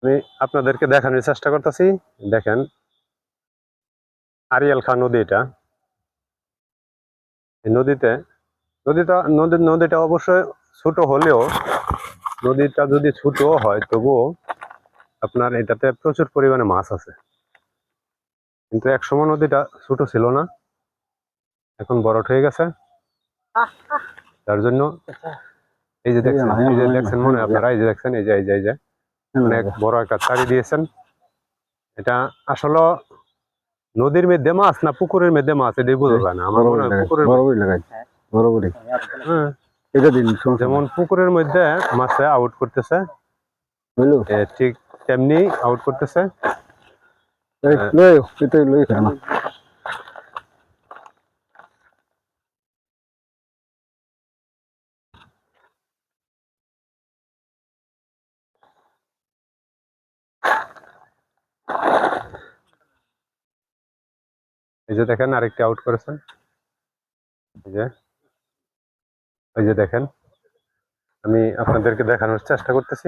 আমি আপনাদেরকে দেখানোর চেষ্টা করতেছি। দেখেন, আরিয়াল খাঁ নদী এটা। এই নদীটা অবশ্যই ছোট হলেও, নদীটা যদি ছোট হয় তবুও আপনার এটাতে প্রচুর পরিমাণে মাছ আছে। কিন্তু একসময় নদীটা ছোট ছিল না, এখন বড় হয়ে গেছে। তার জন্য এই যে দেখছেন মনে হয় আপনারা, এই যে দেখছেন, এই যে অনেক বড় একটা চারি দিয়েছেন। এটা আসলে নদীর মধ্যে মাছ না পুকুরের মধ্যে মাছ, এটাই বোঝা যায় না। আমার মনে হয় পুকুরের হ্যাঁ, যেমন পুকুরের মধ্যে মাছে আউট করতেছে, ঠিক তেমনি আউট করতেছে। এই যে দেখেন আরেকটি আউট করেছেন, এই যে দেখেন, আমি আপনাদেরকে দেখানোর চেষ্টা করতেছি।